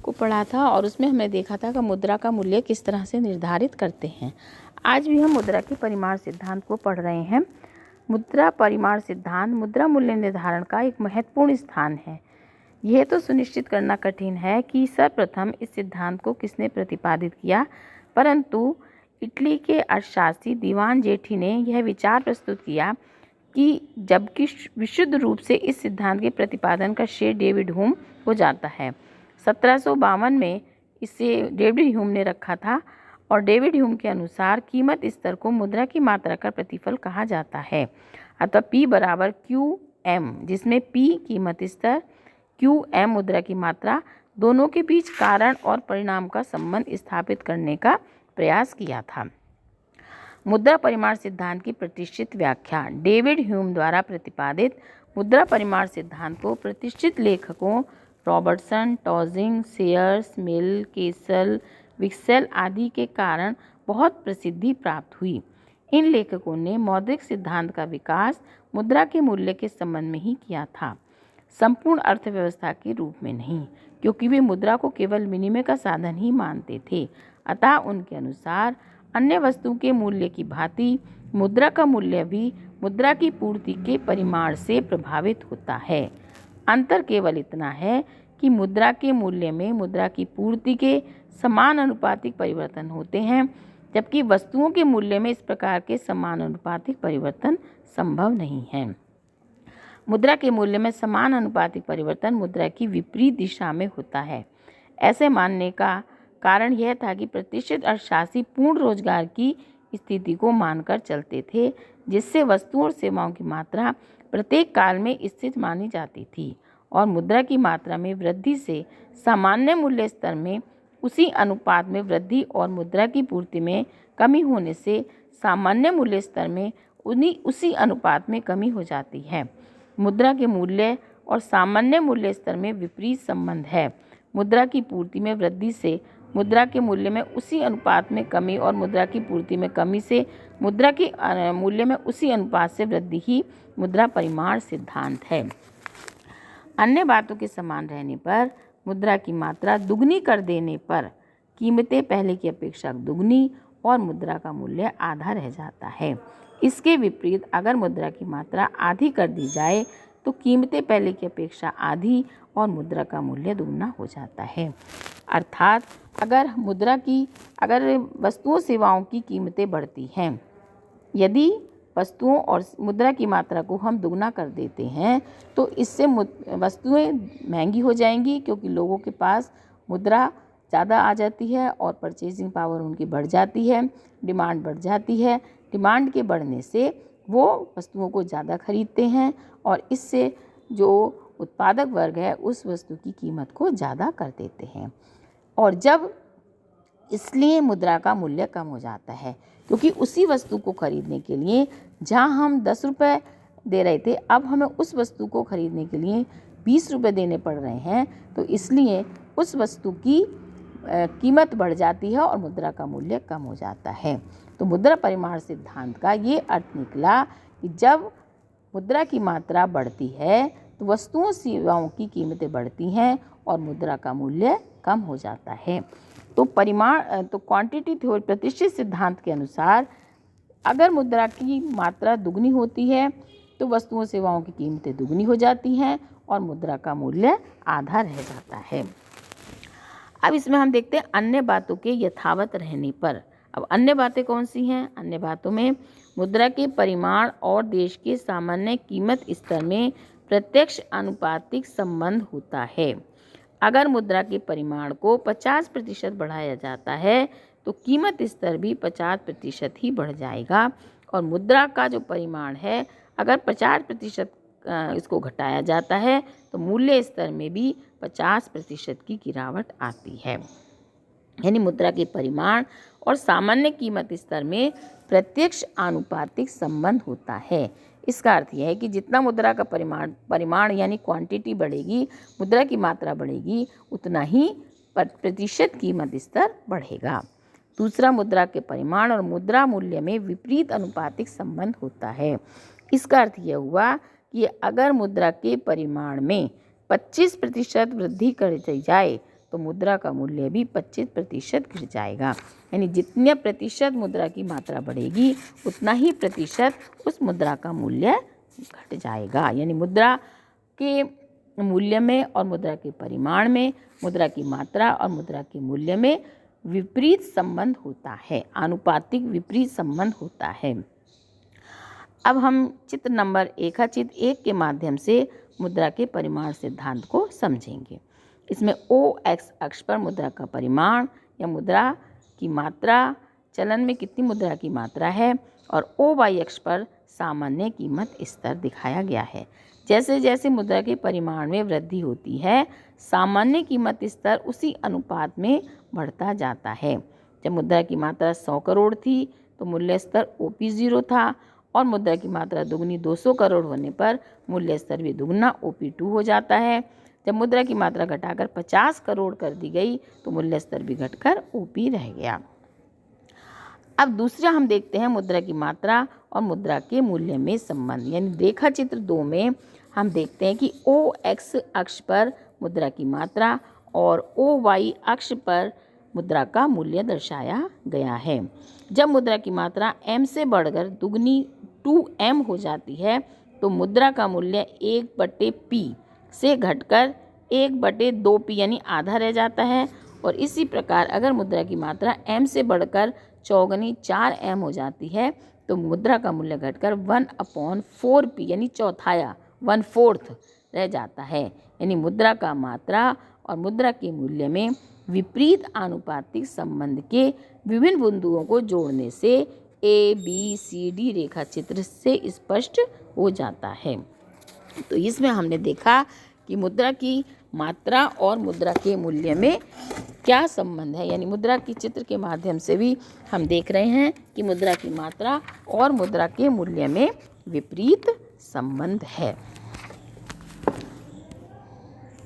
को पढ़ा था और उसमें हमने देखा था कि मुद्रा का मूल्य किस तरह से निर्धारित करते हैं। आज भी हम मुद्रा के परिमाण सिद्धांत को पढ़ रहे हैं। मुद्रा परिमाण सिद्धांत मुद्रा मूल्य निर्धारण का एक महत्वपूर्ण स्थान है। यह तो सुनिश्चित करना कठिन है कि सर्वप्रथम इस सिद्धांत को किसने प्रतिपादित किया, परंतु इटली के अर्थशास्त्री दीवान जेठी ने यह विचार प्रस्तुत किया कि जबकि विशुद्ध रूप से इस सिद्धांत के प्रतिपादन का श्रेय डेविड ह्यूम को जाता है। 1752 में इसे डेविड ह्यूम ने रखा था और डेविड ह्यूम के अनुसार कीमत स्तर को मुद्रा की मात्रा का प्रतिफल कहा जाता है। अतः P बराबर QM, जिसमें P कीमत स्तर, QM मुद्रा की मात्रा, दोनों के बीच कारण और परिणाम का संबंध स्थापित करने का प्रयास किया था। मुद्रा परिमाण सिद्धांत की प्रतिष्ठित व्याख्या। डेविड ह्यूम द्वारा प्रतिपादित मुद्रा परिमाण सिद्धांत को प्रतिष्ठित लेखकों रॉबर्टसन, टॉजिंग, सेयर्स, मिल, केसल, विक्सेल आदि के कारण बहुत प्रसिद्धि प्राप्त हुई। इन लेखकों ने मौद्रिक सिद्धांत का विकास मुद्रा के मूल्य के संबंध में ही किया था, संपूर्ण अर्थव्यवस्था के रूप में नहीं, क्योंकि वे मुद्रा को केवल विनिमय का साधन ही मानते थे। अतः उनके अनुसार अन्य वस्तु के मूल्य की भांति मुद्रा का मूल्य भी मुद्रा की पूर्ति के परिमाण से प्रभावित होता है। अंतर केवल इतना है कि मुद्रा के मूल्य में मुद्रा की पूर्ति के समान अनुपातिक परिवर्तन होते हैं, जबकि वस्तुओं के मूल्य में इस प्रकार के समान अनुपातिक परिवर्तन संभव नहीं है। मुद्रा के मूल्य में समान अनुपातिक परिवर्तन मुद्रा की विपरीत दिशा में होता है। ऐसे मानने का कारण यह था कि प्रतिष्ठित अर्थशास्त्री पूर्ण रोजगार की स्थिति को मानकर चलते थे, जिससे वस्तुओं और सेवाओं की मात्रा प्रत्येक काल में स्थिर मानी जाती थी और मुद्रा की मात्रा में वृद्धि से सामान्य मूल्य स्तर में उसी अनुपात में वृद्धि और मुद्रा की पूर्ति में कमी होने से सामान्य मूल्य स्तर में उसी अनुपात में कमी हो जाती है। मुद्रा के मूल्य और सामान्य मूल्य स्तर में विपरीत संबंध है। मुद्रा की पूर्ति में वृद्धि से मुद्रा के मूल्य में उसी अनुपात में कमी और मुद्रा की पूर्ति में कमी से मुद्रा के मूल्य में उसी अनुपात से वृद्धि ही मुद्रा परिमाण सिद्धांत है। अन्य बातों के समान रहने पर मुद्रा की मात्रा दुगनी कर देने पर कीमतें पहले की अपेक्षा दुगनी और मुद्रा का मूल्य आधा रह जाता है। इसके विपरीत अगर मुद्रा की मात्रा आधी कर दी जाए तो कीमतें पहले की अपेक्षा आधी और मुद्रा का मूल्य दुगना हो जाता है। अर्थात अगर वस्तुओं सेवाओं की कीमतें बढ़ती हैं, यदि वस्तुओं और मुद्रा की मात्रा को हम दुगना कर देते हैं तो इससे वस्तुएं महंगी हो जाएंगी, क्योंकि लोगों के पास मुद्रा ज़्यादा आ जाती है और परचेजिंग पावर उनकी बढ़ जाती है, डिमांड बढ़ जाती है। डिमांड के बढ़ने से वो वस्तुओं को ज़्यादा खरीदते हैं और इससे जो उत्पादक वर्ग है उस वस्तु की कीमत को ज़्यादा कर देते हैं और जब इसलिए मुद्रा का मूल्य कम हो जाता है, क्योंकि उसी वस्तु को खरीदने के लिए जहां हम 10 रुपये दे रहे थे अब हमें उस वस्तु को खरीदने के लिए 20 रुपये देने पड़ रहे हैं, तो इसलिए उस वस्तु की कीमत बढ़ जाती है और मुद्रा का मूल्य कम हो जाता है। तो मुद्रा परिमाण सिद्धांत का ये अर्थ निकला कि जब मुद्रा की मात्रा बढ़ती है तो वस्तुओं सेवाओं की कीमतें बढ़ती हैं और मुद्रा का मूल्य कम हो जाता है। तो क्वांटिटी थ्योरी प्रतिष्ठित सिद्धांत के अनुसार अगर मुद्रा की मात्रा दुगनी होती है तो वस्तुओं सेवाओं की कीमतें दुगनी हो जाती हैं और मुद्रा का मूल्य आधा रह जाता है। अब इसमें हम देखते हैं अन्य बातों के यथावत रहने पर। अब अन्य बातें कौन सी हैं? अन्य बातों में मुद्रा के परिमाण और देश के सामान्य कीमत स्तर में प्रत्यक्ष अनुपातिक संबंध होता है। अगर मुद्रा के परिमाण को 50% बढ़ाया जाता है तो कीमत स्तर भी 50% ही बढ़ जाएगा और मुद्रा का जो परिमाण है अगर 50% इसको घटाया जाता है तो मूल्य स्तर में भी 50% की गिरावट आती है। यानी मुद्रा के परिमाण और सामान्य कीमत स्तर में प्रत्यक्ष आनुपातिक संबंध होता है। इसका अर्थ यह है कि जितना मुद्रा का परिमाण यानी क्वांटिटी बढ़ेगी, मुद्रा की मात्रा बढ़ेगी, उतना ही प्रतिशत कीमत स्तर बढ़ेगा। दूसरा, मुद्रा के परिमाण और मुद्रा मूल्य में विपरीत अनुपातिक संबंध होता है। इसका अर्थ यह हुआ कि अगर मुद्रा के परिमाण में 25% वृद्धि कर दी जाए तो मुद्रा का मूल्य भी 25% गिर जाएगा। यानी जितने प्रतिशत मुद्रा की मात्रा बढ़ेगी उतना ही प्रतिशत उस मुद्रा का मूल्य घट जाएगा। यानी मुद्रा के मूल्य में और मुद्रा के परिमाण में, मुद्रा की मात्रा और मुद्रा के मूल्य में विपरीत संबंध होता है, आनुपातिक विपरीत संबंध होता है। अब हम चित्र नंबर चित्र 1 के माध्यम से मुद्रा के परिमाण सिद्धांत को समझेंगे। इसमें OX अक्ष पर मुद्रा का परिमाण या मुद्रा की मात्रा, चलन में कितनी मुद्रा की मात्रा है, और OY अक्ष पर सामान्य कीमत स्तर दिखाया गया है। जैसे जैसे मुद्रा के परिमाण में वृद्धि होती है, सामान्य कीमत स्तर उसी अनुपात में बढ़ता जाता है। जब मुद्रा की मात्रा 100 करोड़ थी तो मूल्य स्तर OP0 था, और मुद्रा की मात्रा दुगनी 200 करोड़ होने पर मूल्य स्तर भी दुगना OP2 हो जाता है। जब मुद्रा की मात्रा घटाकर 50 करोड़ कर दी गई तो मूल्य स्तर भी घटकर OP रह गया। अब दूसरा हम देखते हैं मुद्रा की मात्रा और मुद्रा के मूल्य में संबंध। यानी रेखा चित्र 2 में हम देखते हैं कि OX अक्ष पर मुद्रा की मात्रा और OY अक्ष पर मुद्रा का मूल्य दर्शाया गया है। जब मुद्रा की मात्रा m से बढ़कर दुगनी 2m हो जाती है तो मुद्रा का मूल्य 1/p से घटकर 1/2p यानी आधा रह जाता है। और इसी प्रकार अगर मुद्रा की मात्रा m से बढ़कर चौगुनी 4m हो जाती है तो मुद्रा का मूल्य घटकर 1/4p यानी चौथाया 1/4 रह जाता है। यानी मुद्रा का मात्रा और मुद्रा के मूल्य में विपरीत आनुपातिक संबंध के विभिन्न बिंदुओं को जोड़ने से ABCD रेखा चित्र से स्पष्ट हो जाता है। तो इसमें हमने देखा कि मुद्रा की मात्रा और मुद्रा के मूल्य में क्या संबंध है। यानी मुद्रा की चित्र के माध्यम से भी हम देख रहे हैं कि मुद्रा की मात्रा और मुद्रा के मूल्य में विपरीत संबंध है।